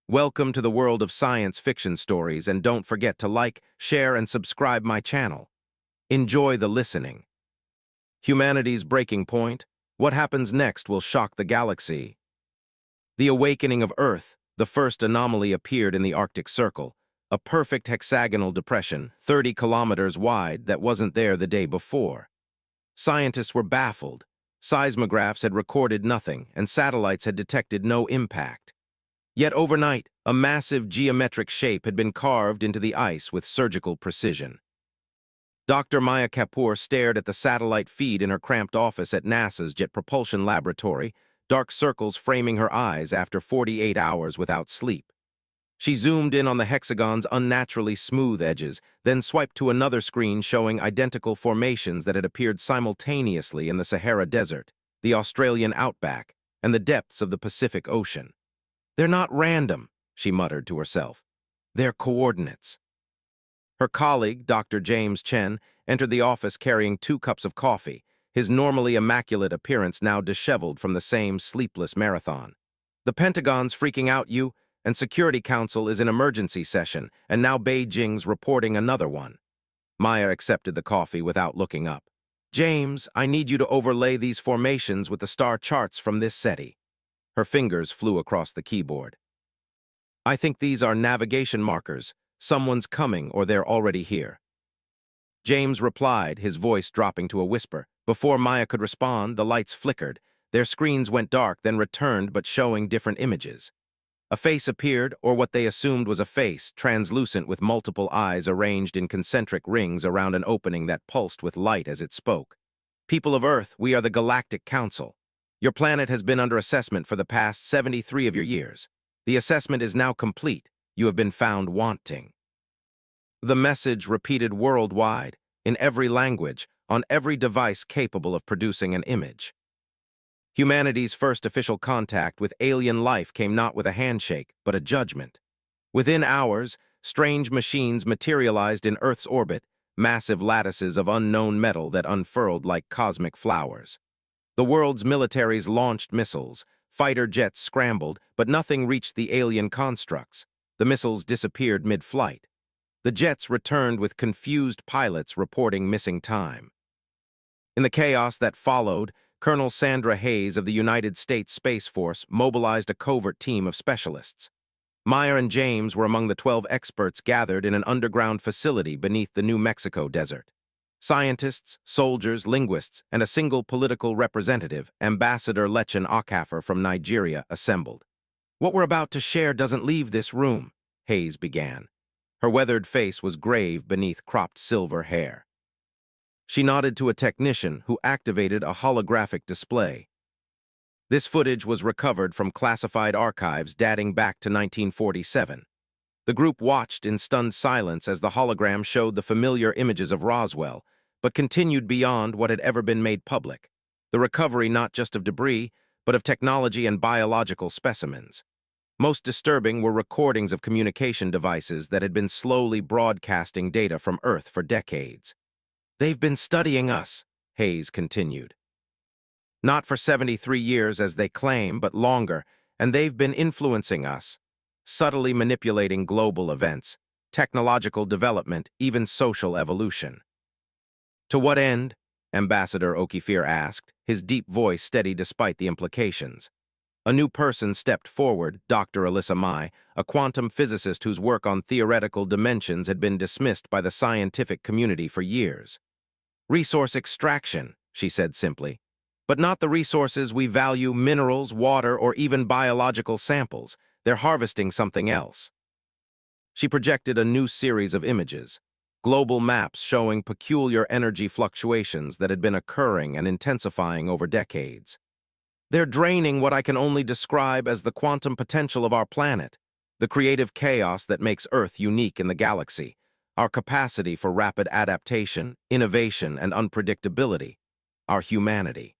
Welcome to the world of science fiction stories, and don't forget to like, share, and subscribe my channel. Enjoy the listening. Humanity's breaking point. What happens next will shock the galaxy. The awakening of Earth. The first anomaly appeared in the Arctic Circle, a perfect hexagonal depression, 30 kilometers wide, that wasn't there the day before. Scientists were baffled. Seismographs had recorded nothing, and satellites had detected no impact. Yet overnight, a massive geometric shape had been carved into the ice with surgical precision. Dr. Maya Kapoor stared at the satellite feed in her cramped office at NASA's Jet Propulsion Laboratory, dark circles framing her eyes after 48 hours without sleep. She zoomed in on the hexagon's unnaturally smooth edges, then swiped to another screen showing identical formations that had appeared simultaneously in the Sahara Desert, the Australian outback, and the depths of the Pacific Ocean. "They're not random," she muttered to herself. "They're coordinates." Her colleague, Dr. James Chen, entered the office carrying 2 cups of coffee, his normally immaculate appearance now disheveled from the same sleepless marathon. "The Pentagon's freaking out, you, and Security Council is in emergency session, and now Beijing's reporting another one." Maya accepted the coffee without looking up. "James, I need you to overlay these formations with the star charts from this SETI." Her fingers flew across the keyboard. "I think these are navigation markers. Someone's coming or they're already here." James replied, his voice dropping to a whisper. Before Maya could respond, the lights flickered. Their screens went dark, then returned, but showing different images. A face appeared, or what they assumed was a face, translucent with multiple eyes arranged in concentric rings around an opening that pulsed with light as it spoke. "People of Earth, we are the Galactic Council. Your planet has been under assessment for the past 73 of your years. The assessment is now complete. You have been found wanting." The message repeated worldwide, in every language, on every device capable of producing an image. Humanity's first official contact with alien life came not with a handshake, but a judgment. Within hours, strange machines materialized in Earth's orbit, massive lattices of unknown metal that unfurled like cosmic flowers. The world's militaries launched missiles, fighter jets scrambled, but nothing reached the alien constructs. The missiles disappeared mid-flight. The jets returned with confused pilots reporting missing time. In the chaos that followed, Colonel Sandra Hayes of the United States Space Force mobilized a covert team of specialists. Maya and James were among the 12 experts gathered in an underground facility beneath the New Mexico desert. Scientists, soldiers, linguists, and a single political representative, Ambassador Lechen Okafor from Nigeria, assembled. "What we're about to share doesn't leave this room," Hayes began. Her weathered face was grave beneath cropped silver hair. She nodded to a technician who activated a holographic display. This footage was recovered from classified archives dating back to 1947. The group watched in stunned silence as the hologram showed the familiar images of Roswell, but continued beyond what had ever been made public. The recovery not just of debris, but of technology and biological specimens. Most disturbing were recordings of communication devices that had been slowly broadcasting data from Earth for decades. "They've been studying us," Hayes continued. "Not for 73 years as they claim, but longer, and they've been influencing us, subtly manipulating global events, technological development, even social evolution." "To what end?" Ambassador Okafor asked, his deep voice steady despite the implications. A new person stepped forward, Dr. Alyssa Mai, a quantum physicist whose work on theoretical dimensions had been dismissed by the scientific community for years. "Resource extraction," she said simply. "But not the resources we value, minerals, water, or even biological samples. They're harvesting something else." She projected a new series of images, global maps showing peculiar energy fluctuations that had been occurring and intensifying over decades. "They're draining what I can only describe as the quantum potential of our planet, the creative chaos that makes Earth unique in the galaxy, our capacity for rapid adaptation, innovation, and unpredictability, our humanity."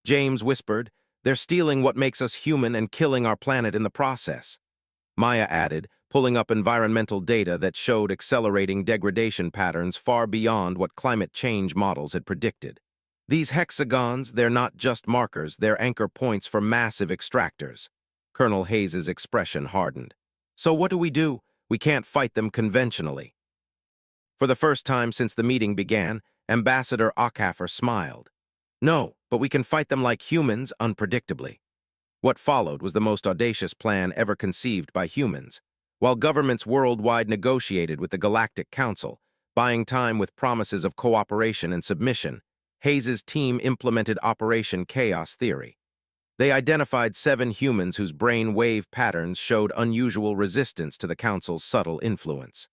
James whispered, "They're stealing what makes us human and killing our planet in the process." Maya added, pulling up environmental data that showed accelerating degradation patterns far beyond what climate change models had predicted. "These hexagons, they're not just markers, they're anchor points for massive extractors. Colonel Hayes's expression hardened. So what do? We can't fight them conventionally. For the first time since the meeting began, Ambassador Ockhaffer smiled. No, but we can fight them like humans, unpredictably. What followed was the most audacious plan ever conceived by humans. While governments worldwide negotiated with the Galactic Council, buying time with promises of cooperation and submission, Hayes's team implemented Operation Chaos Theory. They identified 7 humans whose brain wave patterns showed unusual resistance to the Council's subtle influence.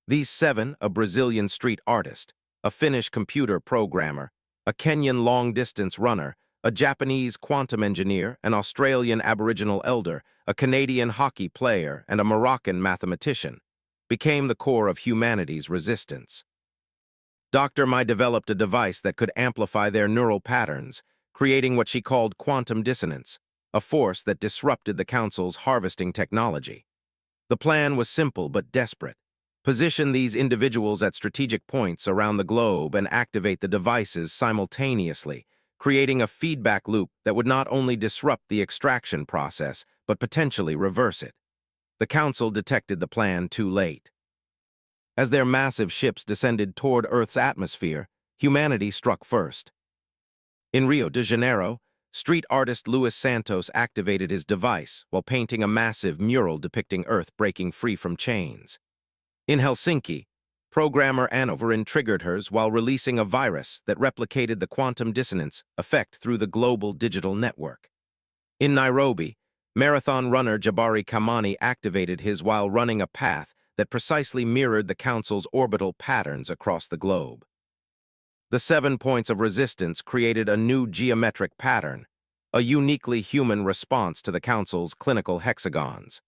These 7, a Brazilian street artist, a Finnish computer programmer, a Kenyan long-distance runner, a Japanese quantum engineer, an Australian Aboriginal elder, a Canadian hockey player, and a Moroccan mathematician, became the core of humanity's resistance. Dr. Mai developed a device that could amplify their neural patterns, creating what she called quantum dissonance, a force that disrupted the Council's harvesting technology. The plan was simple but desperate. Position these individuals at strategic points around the globe and activate the devices simultaneously, creating a feedback loop that would not only disrupt the extraction process, but potentially reverse it. The Council detected the plan too late. As their massive ships descended toward Earth's atmosphere, humanity struck first. In Rio de Janeiro, street artist Luis Santos activated his device while painting a massive mural depicting Earth breaking free from chains. In Helsinki, programmer Anoverin triggered hers while releasing a virus that replicated the quantum dissonance effect through the global digital network. In Nairobi, marathon runner Jabari Kamani activated his while running a path that precisely mirrored the Council's orbital patterns across the globe. The 7 points of resistance created a new geometric pattern, a uniquely human response to the Council's clinical hexagons.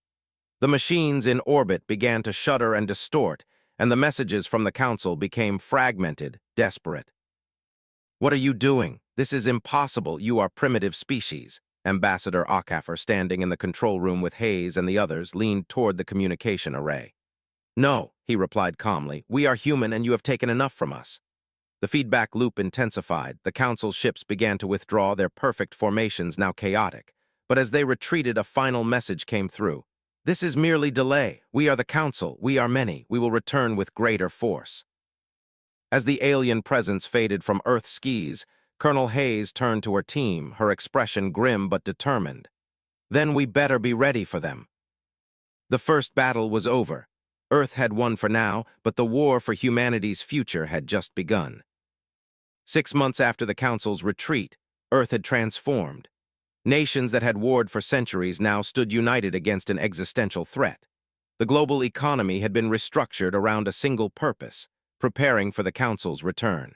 The machines in orbit began to shudder and distort, and the messages from the Council became fragmented, desperate. What are you doing? This is impossible. You are primitive species. Ambassador Ockhaffer, standing in the control room with Hayes and the others, leaned toward the communication array. No, he replied calmly. We are human and you have taken enough from us. The feedback loop intensified. The Council's ships began to withdraw, their perfect formations now chaotic. But as they retreated, a final message came through. This is merely delay. We are the Council. We are many. We will return with greater force. As the alien presence faded from Earth's skis, Colonel Hayes turned to her team, her expression grim but determined. Then we better be ready for them. The first battle was over. Earth had won for now, but the war for humanity's future had just begun. 6 months after the Council's retreat, Earth had transformed. Nations that had warred for centuries now stood united against an existential threat. The global economy had been restructured around a single purpose, preparing for the Council's return.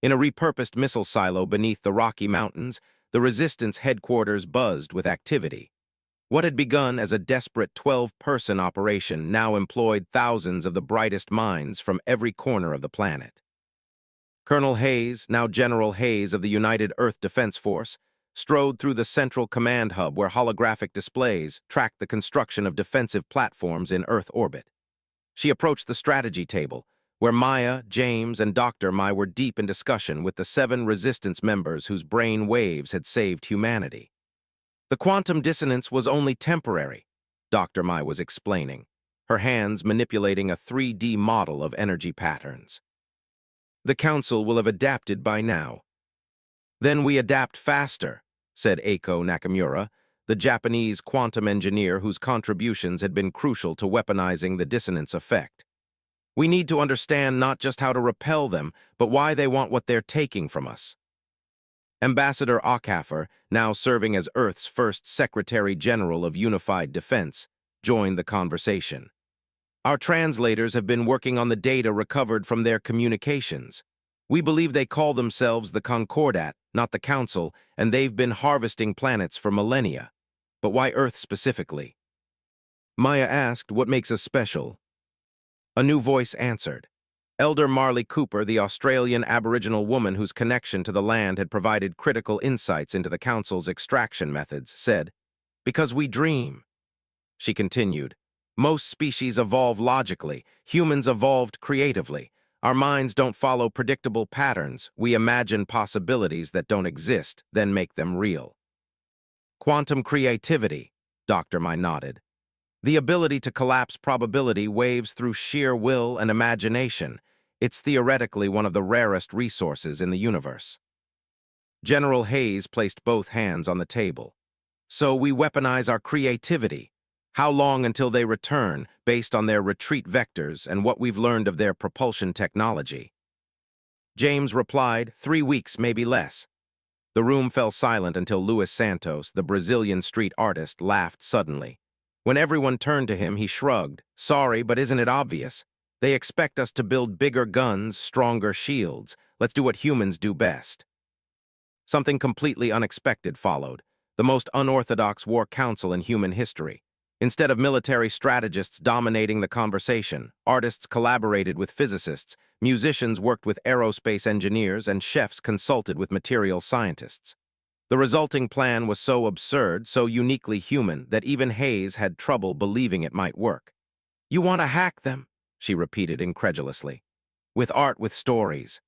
In a repurposed missile silo beneath the Rocky Mountains, the Resistance headquarters buzzed with activity. What had begun as a desperate 12-person operation now employed thousands of the brightest minds from every corner of the planet. Colonel Hayes, now General Hayes of the United Earth Defense Force, strode through the central command hub where holographic displays tracked the construction of defensive platforms in Earth orbit. She approached the strategy table, where Maya, James, and Dr. Mai were deep in discussion with the 7 Resistance members whose brain waves had saved humanity. The quantum dissonance was only temporary, Dr. Mai was explaining, her hands manipulating a 3D model of energy patterns. The Council will have adapted by now. Then we adapt faster, said Eiko Nakamura, the Japanese quantum engineer whose contributions had been crucial to weaponizing the dissonance effect. We need to understand not just how to repel them, but why they want what they're taking from us. Ambassador Ockhaffer, now serving as Earth's first Secretary General of Unified Defense, joined the conversation. Our translators have been working on the data recovered from their communications. We believe they call themselves the Concordat, not the Council, and they've been harvesting planets for millennia. But why Earth specifically? Maya asked, what makes us special? A new voice answered. Elder Marley Cooper, the Australian Aboriginal woman whose connection to the land had provided critical insights into the Council's extraction methods, said, because we dream. She continued, most species evolve logically, humans evolved creatively. Our minds don't follow predictable patterns, we imagine possibilities that don't exist, then make them real. Quantum creativity, Dr. My nodded. The ability to collapse probability waves through sheer will and imagination. It's theoretically one of the rarest resources in the universe. General Hayes placed both hands on the table. So we weaponize our creativity. How long until they return, based on their retreat vectors and what we've learned of their propulsion technology? James replied, 3 weeks, maybe less. The room fell silent until Luis Santos, the Brazilian street artist, laughed suddenly. When everyone turned to him, he shrugged. Sorry, but isn't it obvious? They expect us to build bigger guns, stronger shields. Let's do what humans do best. Something completely unexpected followed. The most unorthodox war council in human history. Instead of military strategists dominating the conversation, artists collaborated with physicists, musicians worked with aerospace engineers, and chefs consulted with material scientists. The resulting plan was so absurd, so uniquely human, that even Hayes had trouble believing it might work. "You want to hack them?" she repeated incredulously. "With art, with stories."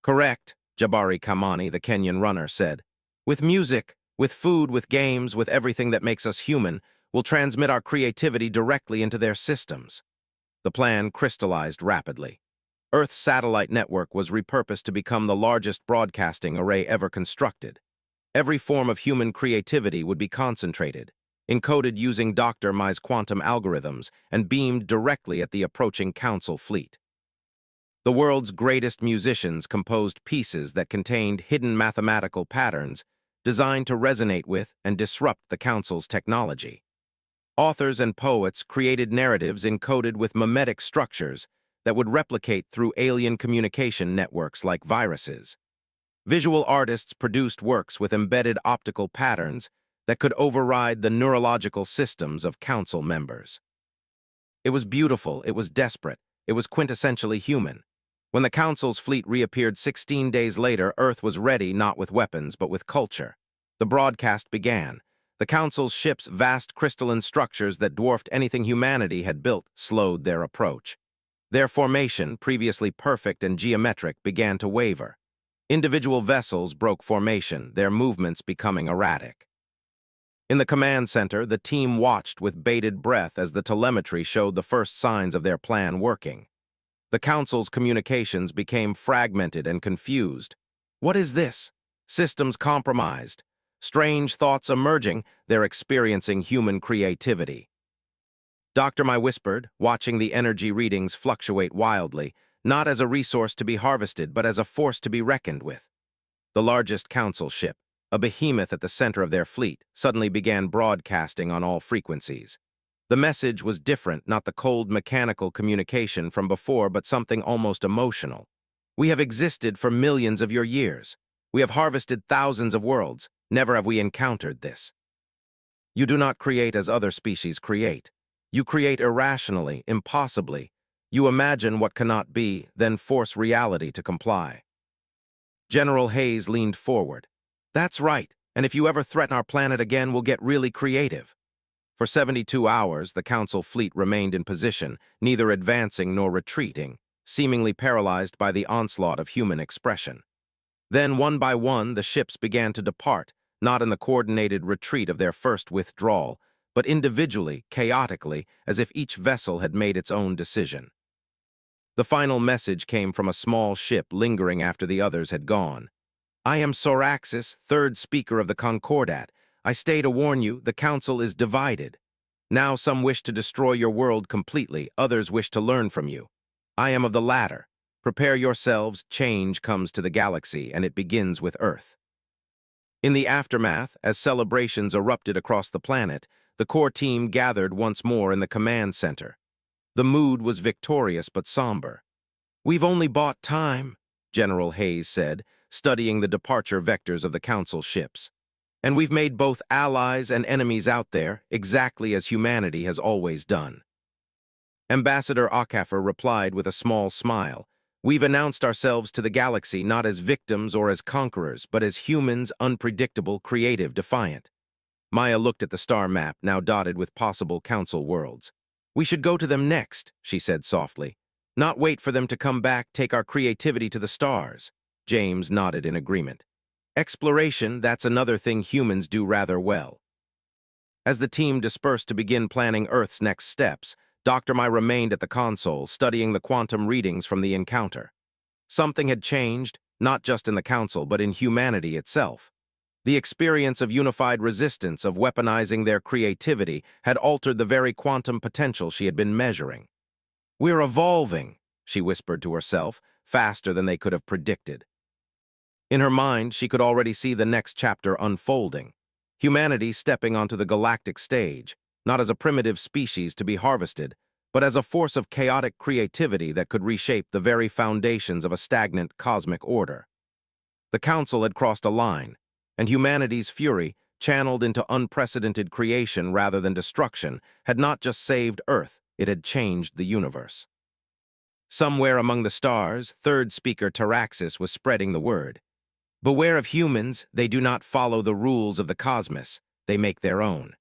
"Correct," Jabari Kamani, the Kenyan runner, said. "With music, with food, with games, with everything that makes us human, we'll transmit our creativity directly into their systems." The plan crystallized rapidly. Earth's satellite network was repurposed to become the largest broadcasting array ever constructed. Every form of human creativity would be concentrated, encoded using Dr. Mai's quantum algorithms, and beamed directly at the approaching Council fleet. The world's greatest musicians composed pieces that contained hidden mathematical patterns designed to resonate with and disrupt the Council's technology. Authors and poets created narratives encoded with mimetic structures that would replicate through alien communication networks like viruses. Visual artists produced works with embedded optical patterns that could override the neurological systems of council members. It was beautiful, it was desperate, it was quintessentially human. When the council's fleet reappeared 16 days later, Earth was ready not with weapons but with culture. The broadcast began. The council's ships' vast crystalline structures that dwarfed anything humanity had built slowed their approach. Their formation, previously perfect and geometric, began to waver. Individual vessels broke formation, their movements becoming erratic. In the command center, the team watched with bated breath as the telemetry showed the first signs of their plan working. The Council's communications became fragmented and confused. What is this? Systems compromised. Strange thoughts emerging, they're experiencing human creativity. Dr. Mai whispered, watching the energy readings fluctuate wildly, not as a resource to be harvested, but as a force to be reckoned with. The largest council ship, a behemoth at the center of their fleet, suddenly began broadcasting on all frequencies. The message was different, not the cold mechanical communication from before, but something almost emotional. "We have existed for millions of your years. We have harvested thousands of worlds. Never have we encountered this. You do not create as other species create. You create irrationally, impossibly. You imagine what cannot be, then force reality to comply." General Hayes leaned forward. "That's right, and if you ever threaten our planet again, we'll get really creative." For 72 hours, the Council fleet remained in position, neither advancing nor retreating, seemingly paralyzed by the onslaught of human expression. Then, one by one, the ships began to depart, not in the coordinated retreat of their first withdrawal, but individually, chaotically, as if each vessel had made its own decision. The final message came from a small ship lingering after the others had gone. "I am Soraxis, third speaker of the Concordat. I stay to warn you, the Council is divided. Now some wish to destroy your world completely, others wish to learn from you. I am of the latter. Prepare yourselves, change comes to the galaxy, and it begins with Earth." In the aftermath, as celebrations erupted across the planet, the core team gathered once more in the command center. The mood was victorious but somber. "We've only bought time," General Hayes said, studying the departure vectors of the Council ships. "And we've made both allies and enemies out there, exactly as humanity has always done." Ambassador Okafor replied with a small smile. "We've announced ourselves to the galaxy not as victims or as conquerors, but as humans, unpredictable, creative, defiant." Maya looked at the star map, now dotted with possible Council worlds. "We should go to them next," she said softly. "Not wait for them to come back, take our creativity to the stars." James nodded in agreement. "Exploration, that's another thing humans do rather well." As the team dispersed to begin planning Earth's next steps, Dr. Mai remained at the console, studying the quantum readings from the encounter. Something had changed, not just in the Council, but in humanity itself. The experience of unified resistance, of weaponizing their creativity, had altered the very quantum potential she had been measuring. "We're evolving," she whispered to herself, faster than they could have predicted. In her mind, she could already see the next chapter unfolding. Humanity stepping onto the galactic stage, not as a primitive species to be harvested, but as a force of chaotic creativity that could reshape the very foundations of a stagnant cosmic order. The Council had crossed a line, and humanity's fury, channeled into unprecedented creation rather than destruction, had not just saved Earth, it had changed the universe. Somewhere among the stars, third speaker Taraxis was spreading the word. "Beware of humans, they do not follow the rules of the cosmos, they make their own."